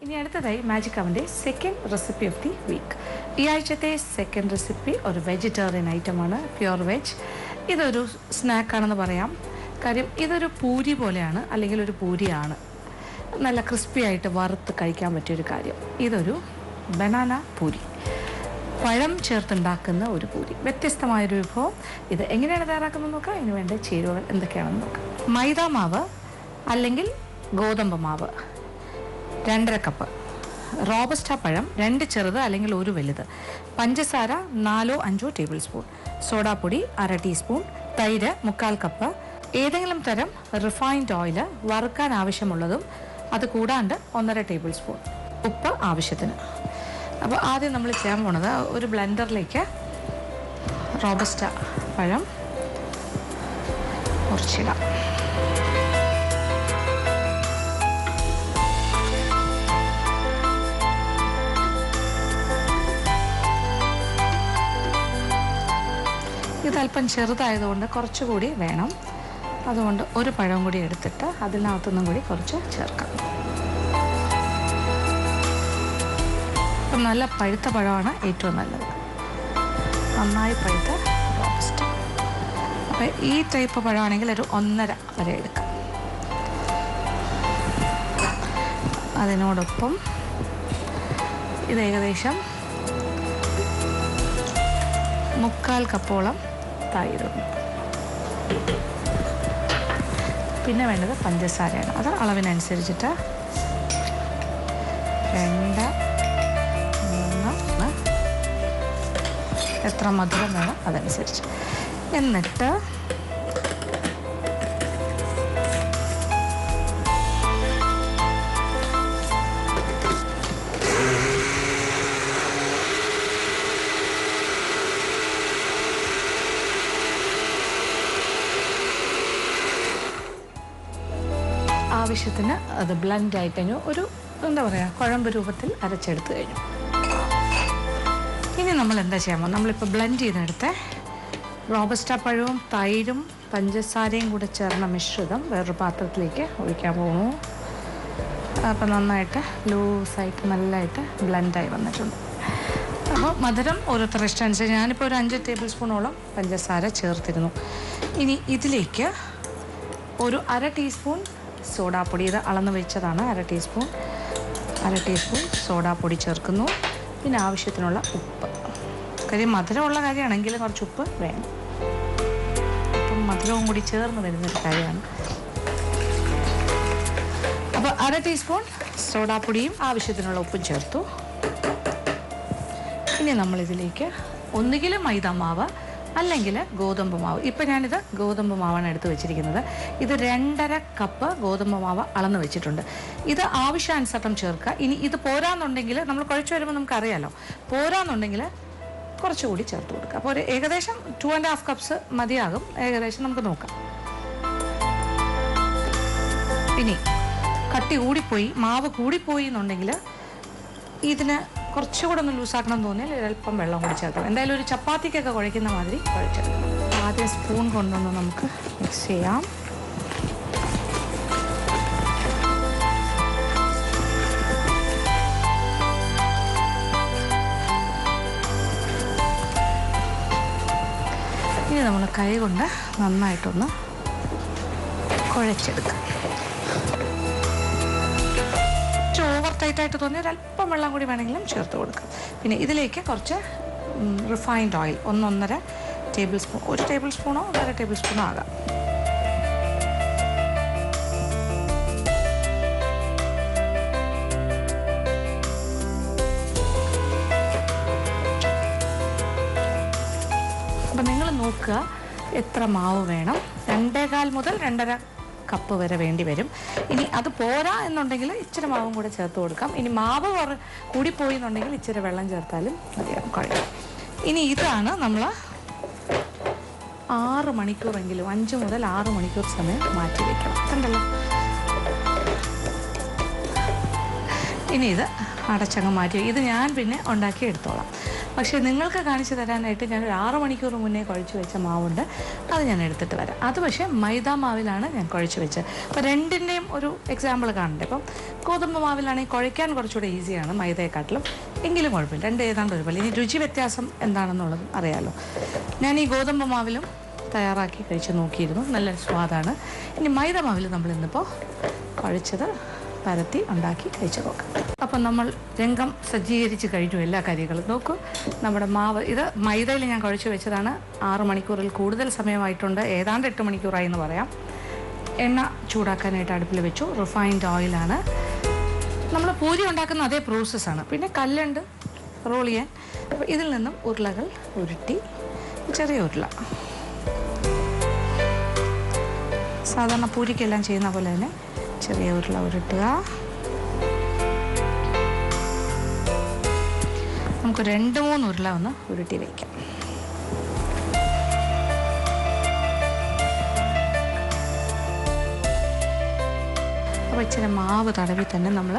ഇനി അടുത്തതായി മാജിക് അവൻ്റെ second recipe of the week. ഈ ആഴ്ചത്തെ സെക്കൻഡ് റെസിപ്പി ഒരു വെജിറ്റേറിയൻ ഐറ്റമാണ്, പ്യുവർ വെജ്. ഇതൊരു സ്നാക്കാണെന്ന് പറയാം. കാര്യം ഇതൊരു പൂരി പോലെയാണ്, അല്ലെങ്കിൽ ഒരു പൂരിയാണ്. നല്ല ക്രിസ്പി ആയിട്ട് വറുത്ത് കഴിക്കാൻ പറ്റിയൊരു കാര്യം. ഇതൊരു ബനാന പൂരി, പഴം ചേർത്തുണ്ടാക്കുന്ന ഒരു പൂരി. വ്യത്യസ്തമായൊരു വിഭവം. ഇത് എങ്ങനെയാണ് തയ്യാറാക്കുന്നത് നോക്കാം. ഇതിന് വേണ്ട ചേരുവകൾ എന്തൊക്കെയാണെന്ന് നോക്കാം. മൈദ മാവ് അല്ലെങ്കിൽ ഗോതമ്പ് മാവ് 2.5 കപ്പ്, റോബസ്റ്റ പഴം 2 ചെറുത് അല്ലെങ്കിൽ 1 വലുത്, പഞ്ചസാര 4-5 ടേബിൾ സ്പൂൺ, സോഡാപ്പൊടി 1/2 ടീസ്പൂൺ, തൈര് 1/4 കപ്പ്, ഏതെങ്കിലും തരം റിഫൈൻഡ് ഓയിൽ വറുക്കാൻ ആവശ്യമുള്ളതും അത് കൂടാണ്ട് 1.5 ടേബിൾ സ്പൂൺ, ഉപ്പ് ആവശ്യത്തിന്. അപ്പോൾ ആദ്യം നമ്മൾ ചെയ്യാൻ പോണത്, ഒരു ബ്ലെൻഡറിലേക്ക് റോബസ്റ്റ പഴം മുറിച്ചിടാം. ഇതല്പം ചെറുതായതുകൊണ്ട് കുറച്ചുകൂടി വേണം. അതുകൊണ്ട് ഒരു പഴം കൂടി എടുത്തിട്ട് അതിനകത്തുനിന്നും കൂടി കുറച്ച് ചേർക്കാം. അപ്പം നല്ല പഴുത്ത പഴമാണ് ഏറ്റവും നല്ലത്, നന്നായി പഴുത്ത റോബസ്റ്റ. അപ്പം ഈ ടൈപ്പ് പഴമാണെങ്കിൽ ഒരു 1.5 വരെ എടുക്കാം. അതിനോടൊപ്പം ഇത് ഏകദേശം 1/4 കപ്പോളം തൈരുണ്ട്. പിന്നെ വേണ്ടത് പഞ്ചസാരയാണ്. അത് അളവിനനുസരിച്ചിട്ട് 2, 3 എത്ര മധുരം വേണം അതനുസരിച്ച്. എന്നിട്ട് ആവശ്യത്തിന് അത് ബ്ലെൻഡ് ആയി കഴിഞ്ഞു. ഒരു എന്താ പറയുക, കുഴമ്പ് രൂപത്തിൽ അരച്ചെടുത്ത് കഴിഞ്ഞു. ഇനി നമ്മൾ എന്താ ചെയ്യാമോ, നമ്മളിപ്പോൾ ബ്ലെൻഡ് ചെയ്തെടുത്ത റോബസ്റ്റ പഴവും തൈരും പഞ്ചസാരയും കൂടെ ചേർന്ന മിശ്രിതം വേറൊരു പാത്രത്തിലേക്ക് ഒഴിക്കാൻ പോകുന്നു. അപ്പോൾ നന്നായിട്ട് ലൂസായിട്ട് നല്ലതായിട്ട് ബ്ലെൻഡായി വന്നിട്ടുണ്ട്. അപ്പോൾ മധുരം ഓരോരുത്തരുടെ ഇഷ്ടമനുസരിച്ച് ഞാനിപ്പോൾ ഒരു 5 ടേബിൾ സ്പൂണോളം പഞ്ചസാര ചേർത്തിരുന്നു. ഇനി ഇതിലേക്ക് ഒരു 1/2 ടീസ്പൂൺ സോഡാപ്പൊടി, ഇത് അളന്ന് വെച്ചതാണ്, 1/2 ടീസ്പൂൺ സോഡാപ്പൊടി ചേർക്കുന്നു. പിന്നെ ആവശ്യത്തിനുള്ള ഉപ്പ്. കാര്യം മധുരമുള്ള കാര്യമാണെങ്കിൽ കുറച്ച് ഉപ്പ് വേണം. അപ്പം മധുരവും കൂടി ചേർന്ന് വരുന്നൊരു കാര്യമാണ്. അപ്പോൾ 1/2 ടീസ്പൂൺ സോഡാപ്പൊടിയും ആവശ്യത്തിനുള്ള ഉപ്പും ചേർത്തു. ഇനി നമ്മളിതിലേക്ക് ഒന്നുകിൽ മൈദ മാവ് അല്ലെങ്കിൽ ഗോതമ്പ് മാവ്. ഇപ്പം ഞാനിത് ഗോതമ്പ് മാവാണ് എടുത്ത് വെച്ചിരിക്കുന്നത്. ഇത് 2.5 കപ്പ് ഗോതമ്പ് മാവ് അളന്ന് വെച്ചിട്ടുണ്ട്. ഇത് ആവശ്യാനുസരണം ചേർക്കുക. ഇനി ഇത് പോരാന്നുണ്ടെങ്കിൽ, നമ്മൾ കുഴച്ച് വരുമ്പോൾ നമുക്കറിയാലോ, പോരാന്നുണ്ടെങ്കിൽ കുറച്ചുകൂടി ചേർത്ത് കൊടുക്കുക. അപ്പോൾ ഒരു ഏകദേശം 2.5 കപ്സ് മതിയാകും. ഏകദേശം നമുക്ക് നോക്കാം. ഇനി കട്ടി കൂടിപ്പോയി, മാവ് കൂടിപ്പോയി എന്നുണ്ടെങ്കിൽ ഇതിന് കുറച്ചുകൂടെ ഒന്ന് ലൂസാക്കണം തോന്നിയാൽ ഒരല്പം വെള്ളം കൂടി ചേർക്കണം. എന്തായാലും ഒരു ചപ്പാത്തിക്കൊക്കെ കുഴയ്ക്കുന്ന മാതിരി കുഴച്ചെടുക്കണം. ആദ്യം സ്പൂൺ കൊണ്ടൊന്ന് നമുക്ക് മിക്സ് ചെയ്യാം. ഇനി നമ്മൾ കൈ കൊണ്ട് നന്നായിട്ടൊന്ന് കുഴച്ചെടുക്കാം. ഓവർ ടൈറ്റായിട്ട് തോന്നിയ ഒരല്പം വെള്ളം കൂടി വേണമെങ്കിലും ചേർത്ത് കൊടുക്കാം. പിന്നെ ഇതിലേക്ക് കുറച്ച് refined oil 1-1.5 tablespoon, 1 table സ്പൂണോ 1.5 ടേബിൾ സ്പൂണോ ആകാം. അപ്പം നിങ്ങൾ നോക്കുക എത്ര മാവ് വേണം. 2.25 മുതൽ 2.5 കപ്പ് വരെ വേണ്ടി വരും. ഇനി അത് പോരാ എന്നുണ്ടെങ്കിൽ ഇച്ചിരി മാവും കൂടെ ചേർത്ത് കൊടുക്കാം. ഇനി മാവ് കൂടിപ്പോയി എന്നുണ്ടെങ്കിൽ ഇച്ചിരി വെള്ളം ചേർത്താലും മതിയാകും, കുഴപ്പം. ഇനി ഇതാണ് നമ്മൾ 6 മണിക്കൂറെങ്കിലും, 5 മുതൽ 6 മണിക്കൂർ സമയം മാറ്റി വയ്ക്കണം. കണ്ടല്ലോ. ഇനി ഇത് അടച്ചങ്ങ് മാറ്റി. ഇത് ഞാൻ പിന്നെ ഉണ്ടാക്കി എടുത്തോളാം. പക്ഷേ നിങ്ങൾക്ക് കാണിച്ചു തരാനായിട്ട് ഞാൻ ഒരു 6 മണിക്കൂർ മുന്നേ കുഴച്ച് വെച്ച മാവുണ്ട്, അത് ഞാൻ എടുത്തിട്ട് വരാം. അത് പക്ഷേ മൈദ മാവിലാണ് ഞാൻ കുഴച്ച് വെച്ചത്. അപ്പോൾ രണ്ടിൻ്റെയും ഒരു എക്സാമ്പിൾ കാണണ്ടേ. ഇപ്പം ഗോതമ്പ് മാവിലാണെങ്കിൽ കുഴയ്ക്കാൻ കുറച്ചുകൂടെ ഈസിയാണ് മൈദയെക്കാട്ടിലും, എങ്കിലും കുഴപ്പമില്ല, രണ്ട് ഏതാണ്ട് ഒരുപോലെ. ഇനി രുചി വ്യത്യാസം എന്താണെന്നുള്ളതും അറിയാമല്ലോ. ഞാൻ ഈ ഗോതമ്പ് മാവിലും തയ്യാറാക്കി കഴിച്ച് നോക്കിയിരുന്നു, നല്ല സ്വാദാണ്. ഇനി മൈദ മാവിൽ നമ്മൾ ഇന്നിപ്പോൾ കുഴച്ചത് പരത്തി ഉണ്ടാക്കി കഴിച്ച് നോക്കാം. അപ്പം നമ്മൾ രംഗം സജ്ജീകരിച്ച് കഴിഞ്ഞു എല്ലാ കാര്യങ്ങളും. നോക്കൂ, നമ്മുടെ മാവ് ഇത് മൈദയിൽ ഞാൻ കുഴച്ച് വെച്ചതാണ്. 6 മണിക്കൂറിൽ കൂടുതൽ സമയമായിട്ടുണ്ട്, ഏതാണ്ട് 8 മണിക്കൂറായി എന്ന് പറയാം. എണ്ണ ചൂടാക്കാനായിട്ട് അടുപ്പിൽ വെച്ചു. റിഫൈൻഡ് ഓയിലാണ്. നമ്മൾ പൂരി ഉണ്ടാക്കുന്ന അതേ പ്രോസസ്സാണ്. പിന്നെ കല്ലുണ്ട് റോൾ ചെയ്യാൻ. അപ്പോൾ ഇതിൽ നിന്നും ഉരുളകൾ ഉരുട്ടി, ചെറിയ ഉരുള സാധാരണ പൂരിക്കെല്ലാം ചെയ്യുന്ന പോലെ തന്നെ ചെറിയ ഉരുള ഉരുട്ടുക. നമുക്ക് 2-3 ഉരുള ഒന്ന് ഉരുട്ടി വയ്ക്കാം. അപ്പോൾ ഇച്ചിരി മാവ് തടവി തന്നെ നമ്മൾ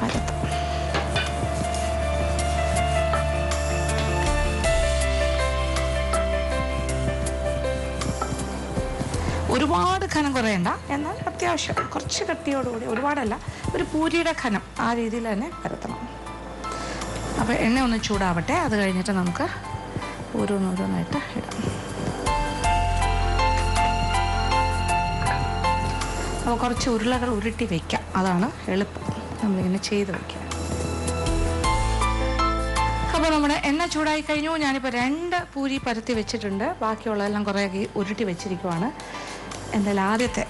പരത്തും. ഒരുപാട് ഖനം കുറയണ്ട, എന്നാൽ അത്യാവശ്യം കുറച്ച് കട്ടിയോടുകൂടി, ഒരുപാടല്ല, ഒരു പൂരിയുടെ ഖനം ആ രീതിയിൽ തന്നെ പരത്തണം. അപ്പോൾ എണ്ണ ഒന്ന് ചൂടാവട്ടെ, അത് കഴിഞ്ഞിട്ട് നമുക്ക് ഓരോന്നോരോന്നായിട്ട് ഇടാം. അപ്പോൾ കുറച്ച് ഉരുളകൾ ഉരുട്ടി വയ്ക്കാം, അതാണ് എളുപ്പം, നമ്മളിങ്ങനെ ചെയ്ത് വയ്ക്കാം. അപ്പോൾ നമ്മുടെ എണ്ണ ചൂടായി കഴിഞ്ഞു. ഞാനിപ്പോൾ 2 പൂരി പരത്തി വെച്ചിട്ടുണ്ട്, ബാക്കിയുള്ളതെല്ലാം കുറേ ഉരുട്ടി വെച്ചിരിക്കുവാണ്. എന്തായാലും ആദ്യത്തെ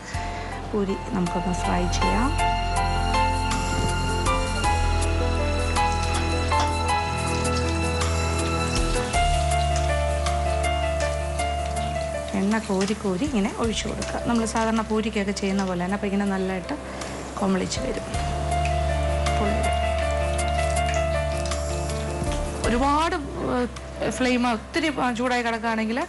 പൂരി നമുക്കൊന്ന് ഫ്രൈ ചെയ്യാം. എണ്ണ കോരി കോരി ഇങ്ങനെ ഒഴിച്ചു കൊടുക്കുക. നമ്മൾ സാധാരണ പൂരിക്കൊക്കെ ചെയ്യുന്ന പോലെ തന്നെ. അപ്പോൾ ഇങ്ങനെ നല്ലതായിട്ട് കൊമളിച്ച് വരും. ഒരുപാട് ഫ്ലെയിം ഒത്തിരി ചൂടായി കിടക്കുകയാണെങ്കിൽ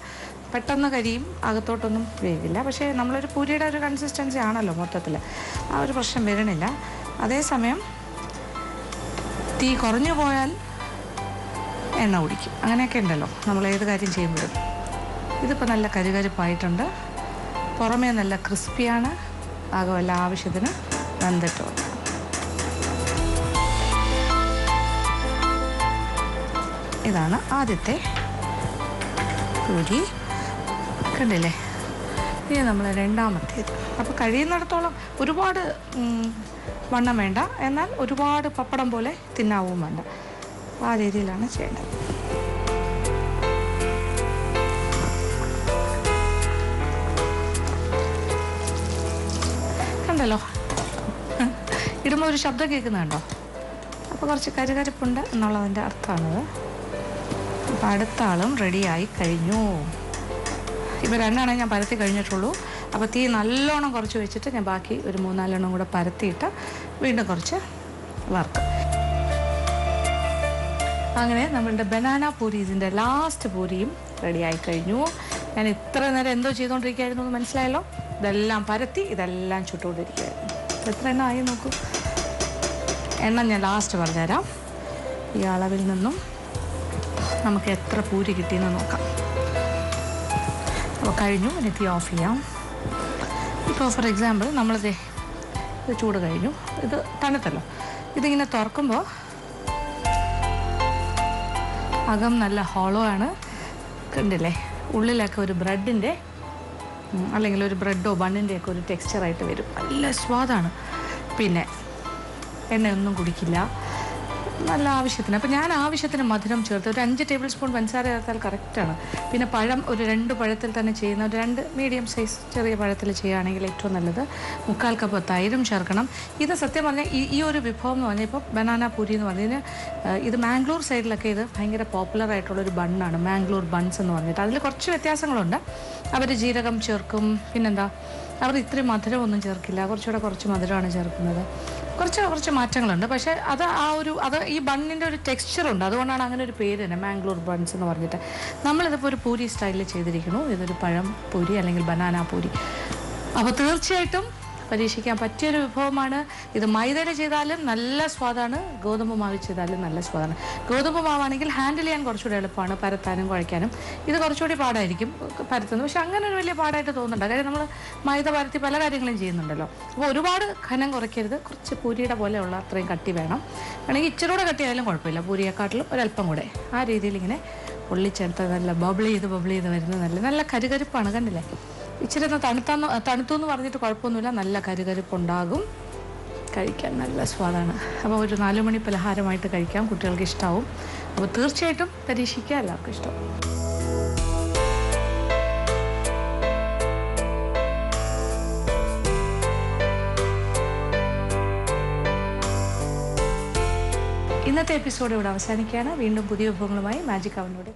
പെട്ടെന്ന് കരിയും, അകത്തോട്ടൊന്നും വേവില്ല. പക്ഷേ നമ്മളൊരു പൂരിയുടെ ഒരു കൺസിസ്റ്റൻസി ആണല്ലോ മൊത്തത്തിൽ, ആ ഒരു പ്രശ്നം വരണില്ല. അതേസമയം തീ കുറഞ്ഞു പോയാൽ എണ്ണ കുടിക്കും, അങ്ങനെയൊക്കെ ഉണ്ടല്ലോ നമ്മൾ ഏത് കാര്യം ചെയ്യുമ്പോഴും. ഇതിപ്പോൾ നല്ല കരുകരുപ്പായിട്ടുണ്ട്, പുറമേ നല്ല ക്രിസ്പിയാണ്, ആകമല്ല ആവശ്യത്തിന് വെന്തിട്ടുണ്ട്. ഇതാണ് ആദ്യത്തെ പൂരി, കണ്ടില്ലേ? ഇനി നമ്മൾ രണ്ടാമത്തേത്. അപ്പോൾ കഴിയുന്നിടത്തോളം ഒരുപാട് വണ്ണം വേണ്ട, എന്നാൽ ഒരുപാട് പപ്പടം പോലെ തിന്നാവും വേണ്ട, ആ രീതിയിലാണ് ചെയ്യേണ്ടത്. കണ്ടല്ലോ, ഇടുമ്പോൾ ഒരു ശബ്ദം കേൾക്കുന്നുണ്ടോ? അപ്പോൾ കുറച്ച് കരുകരുപ്പുണ്ട് എന്നുള്ളതിൻ്റെ അർത്ഥമാണത്. അപ്പോൾ അടുത്ത ആളും റെഡിയായി കഴിഞ്ഞു. ഇപ്പോൾ 2 ഞാൻ പരത്തി കഴിഞ്ഞിട്ടുള്ളൂ. അപ്പോൾ തീ നല്ലോണം കുറച്ച് വെച്ചിട്ട് ഞാൻ ബാക്കി ഒരു 3-4 കൂടെ പരത്തിയിട്ട് വീണ്ടും കുറച്ച് വറുക്കും. അങ്ങനെ നമ്മളുടെ ബനാന പൂരീസിൻ്റെ ലാസ്റ്റ് പൂരിയും റെഡിയായി കഴിഞ്ഞു. ഞാൻ ഇത്ര നേരം എന്തോ ചെയ്തുകൊണ്ടിരിക്കുകയായിരുന്നു എന്ന് മനസ്സിലായല്ലോ. ഇതെല്ലാം പരത്തി ഇതെല്ലാം ചുട്ടുകൊണ്ടിരിക്കുകയായിരുന്നു. എത്ര എണ്ണ ആയി നോക്കൂ. എണ്ണ ഞാൻ ലാസ്റ്റ് പറഞ്ഞുതരാം. ഈ അളവിൽ നിന്നും നമുക്ക് എത്ര പൂരി കിട്ടിയെന്ന് നോക്കാം. അപ്പോൾ കഴിഞ്ഞു, ഇനി തീ ഓഫ് ചെയ്യാം. ഇപ്പോൾ ഫോർ എക്സാമ്പിൾ നമ്മളിത് ഇത് ചൂട് കഴിഞ്ഞു, ഇത് തണുത്തല്ലോ. ഇതിങ്ങനെ തുറക്കുമ്പോൾ അകം നല്ല ഹോളോ ആണ്, കണ്ടില്ലേ? ഉള്ളിലൊക്കെ ഒരു ബ്രെഡിൻ്റെ അല്ലെങ്കിൽ ഒരു ബ്രെഡോ ബണ്ണിൻ്റെയൊക്കെ ഒരു ടെക്സ്ചറായിട്ട് വരും. നല്ല സ്വാദാണ്. പിന്നെ എണ്ണയൊന്നും കുടിക്കില്ല, നല്ല ആവശ്യത്തിന്. അപ്പോൾ ഞാൻ ആവശ്യത്തിന് മധുരം ചേർത്ത് ഒരു 5 ടേബിൾ സ്പൂൺ പഞ്ചസാര ചേർത്താൽ കറക്റ്റാണ്. പിന്നെ പഴം ഒരു 2 പഴത്തിൽ തന്നെ ചെയ്യുന്ന ഒരു 2 മീഡിയം സൈസ് ചെറിയ പഴത്തിൽ ചെയ്യുകയാണെങ്കിൽ ഏറ്റവും നല്ലത്. 1/4 കപ്പ് തൈരും ചേർക്കണം. ഇത് സത്യം പറഞ്ഞാൽ ഈ ഒരു വിഭവം എന്ന് പറഞ്ഞാൽ ഇപ്പോൾ ബനാന പൂരി എന്ന് പറഞ്ഞതിന് ഇത് മാംഗ്ലൂർ സൈഡിലൊക്കെ ഇത് ഭയങ്കര പോപ്പുലർ ആയിട്ടുള്ളൊരു ബണ്ണാണ്, മാംഗ്ലൂർ ബൺസ് എന്ന് പറഞ്ഞിട്ട്. അതിൽ കുറച്ച് വ്യത്യാസങ്ങളുണ്ട്. അവർ ജീരകം ചേർക്കും, പിന്നെന്താ അവർ ഇത്രയും മധുരമൊന്നും ചേർക്കില്ല, കുറച്ച് മധുരമാണ് ചേർക്കുന്നത്. കുറച്ച് മാറ്റങ്ങളുണ്ട്. പക്ഷേ അത് ഈ ബണ്ണിൻ്റെ ഒരു ടെക്സ്ചറുണ്ട്, അതുകൊണ്ടാണ് അങ്ങനെ ഒരു പേര് തന്നെ മാംഗ്ലൂർ ബൺസ് എന്ന് പറഞ്ഞിട്ട്. നമ്മളിതിപ്പോൾ ഒരു പൂരി സ്റ്റൈലിൽ ചെയ്തിരിക്കുന്നു. ഇതൊരു പഴം പൂരി അല്ലെങ്കിൽ ബനാന പൂരി. അപ്പോൾ തീർച്ചയായിട്ടും പരീക്ഷിക്കാൻ പറ്റിയൊരു വിഭവമാണ് ഇത്. മൈദയിൽ ചെയ്താലും നല്ല സ്വാദാണ്, ഗോതമ്പ് മാവിൽ ചെയ്താലും നല്ല സ്വാദാണ്. ഗോതമ്പ് മാവാണെങ്കിൽ ഹാൻഡിൽ ചെയ്യാൻ കുറച്ചുകൂടി എളുപ്പമാണ്, പരത്താനും കുഴയ്ക്കാനും. ഇത് കുറച്ചുകൂടി പാടായിരിക്കും പരത്തുന്നത്, പക്ഷെ അങ്ങനെ ഒരു വലിയ പാടായിട്ട് തോന്നുന്നുണ്ട്. കാര്യം നമ്മൾ മൈദ പരത്തി പല കാര്യങ്ങളും ചെയ്യുന്നുണ്ടല്ലോ. അപ്പോൾ ഒരുപാട് ഘനം കുറയ്ക്കരുത്, കുറച്ച് പൂരിയുടെ പോലെയുള്ള അത്രയും കട്ടി വേണം. വേണമെങ്കിൽ ഇച്ചിരി കൂടെ കട്ടിയായാലും കുഴപ്പമില്ല, പൂരിയെക്കാട്ടിലും ഒരല്പം കൂടെ. ആ രീതിയിൽ ഇങ്ങനെ പൊള്ളിച്ചെടുത്ത് നല്ല ബബിൾ ചെയ്ത് വരുന്നത് നല്ല കരുകരുപ്പാണ്, കണ്ടില്ലേ? ഇച്ചിരി ഒന്ന് തണുത്തു എന്ന് പറഞ്ഞിട്ട് കുഴപ്പമൊന്നുമില്ല, നല്ല കരുകരുപ്പുണ്ടാകും, കഴിക്കാൻ നല്ല സ്വാദാണ്. അപ്പോൾ ഒരു 4 മണി പലഹാരമായിട്ട് കഴിക്കാം, കുട്ടികൾക്ക് ഇഷ്ടമാവും. അപ്പോൾ തീർച്ചയായിട്ടും പരീക്ഷിക്കുക, എല്ലാവർക്കും ഇഷ്ടം. ഇന്നത്തെ എപ്പിസോഡ് ഇവിടെ അവസാനിക്കുകയാണ്. വീണ്ടും പുതിയ വിഭവങ്ങളുമായി മാജിക് അവനിലൂടെ